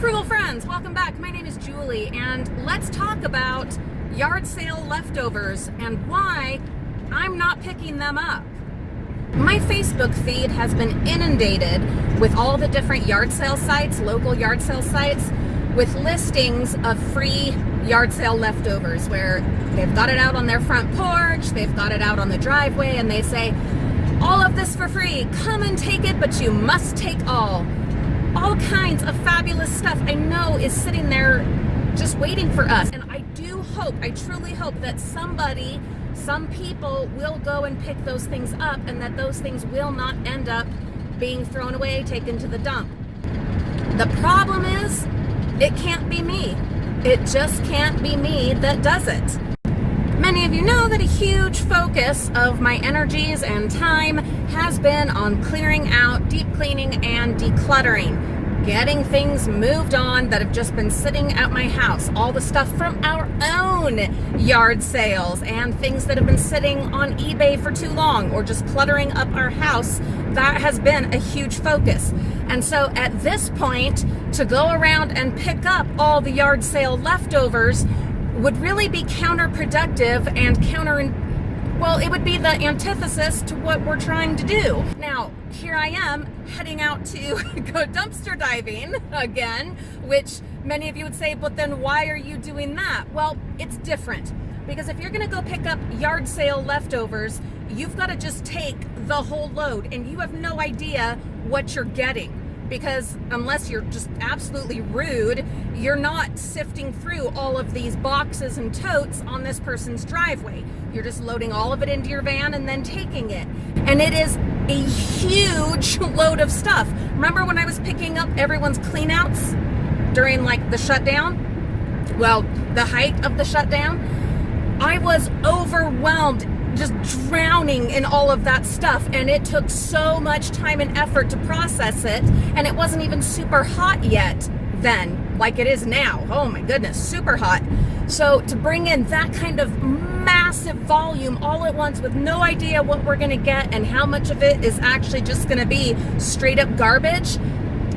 Frugal friends, welcome back. My name is Julie, and let's talk about yard sale leftovers and why I'm not picking them up. My Facebook feed has been inundated with all the different yard sale sites, local yard sale sites, with listings of free yard sale leftovers where they've got it out on their front porch, they've got it out on the driveway, and they say, all of this for free, come and take it, but you must take all. All kinds of fabulous stuff I know is sitting there just waiting for us. And I do hope, I truly hope that some people will go and pick those things up and that those things will not end up being thrown away, taken to the dump. The problem is, it can't be me. It just can't be me that does it. Many of you know that a huge focus of my energies and time has been on clearing out, deep cleaning, and decluttering. Getting things moved on that have just been sitting at my house. All the stuff from our own yard sales and things that have been sitting on eBay for too long or just cluttering up our house. That has been a huge focus. And so at this point, to go around and pick up all the yard sale leftovers would really be counterproductive and it would be the antithesis to what we're trying to do. Now, here I am heading out to go dumpster diving again, which many of you would say, but then why are you doing that? Well, it's different. Because if you're gonna go pick up yard sale leftovers, you've gotta just take the whole load and you have no idea what you're getting. Because unless you're just absolutely rude, you're not sifting through all of these boxes and totes on this person's driveway. You're just loading all of it into your van and then taking it. And it is a huge load of stuff. Remember when I was picking up everyone's cleanouts during like the shutdown? Well, the height of the shutdown, I was overwhelmed, just drowning in all of that stuff, and it took so much time and effort to process it, and it wasn't even super hot yet then, like it is now. Oh my goodness, super hot. So to bring in that kind of massive volume all at once with no idea what we're gonna get and how much of it is actually just gonna be straight up garbage,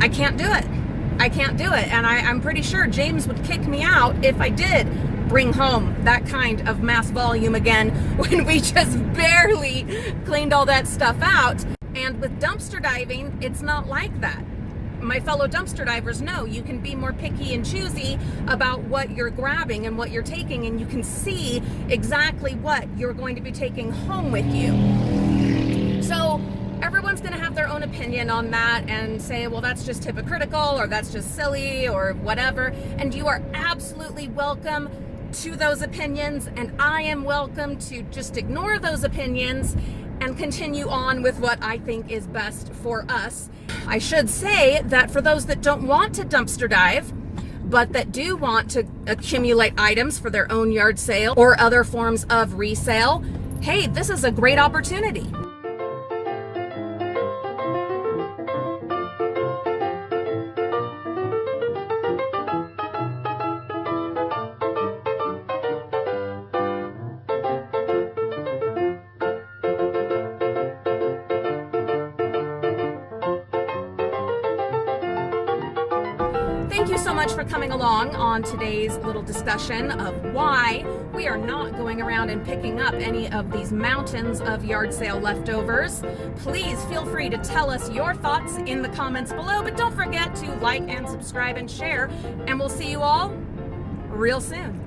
I can't do it. I can't do it, and I'm pretty sure James would kick me out if I did bring home that kind of mass volume again when we just barely cleaned all that stuff out. And with dumpster diving, it's not like that. My fellow dumpster divers know you can be more picky and choosy about what you're grabbing and what you're taking, and you can see exactly what you're going to be taking home with you. So everyone's going to have their own opinion on that and say, well, that's just hypocritical or that's just silly or whatever. And you are absolutely welcome to those opinions, and I am welcome to just ignore those opinions and continue on with what I think is best for us. I should say that for those that don't want to dumpster dive, but that do want to accumulate items for their own yard sale or other forms of resale, hey, this is a great opportunity. Thank you so much for coming along on today's little discussion of why we are not going around and picking up any of these mountains of yard sale leftovers. Please feel free to tell us your thoughts in the comments below, but don't forget to like and subscribe and share, and we'll see you all real soon.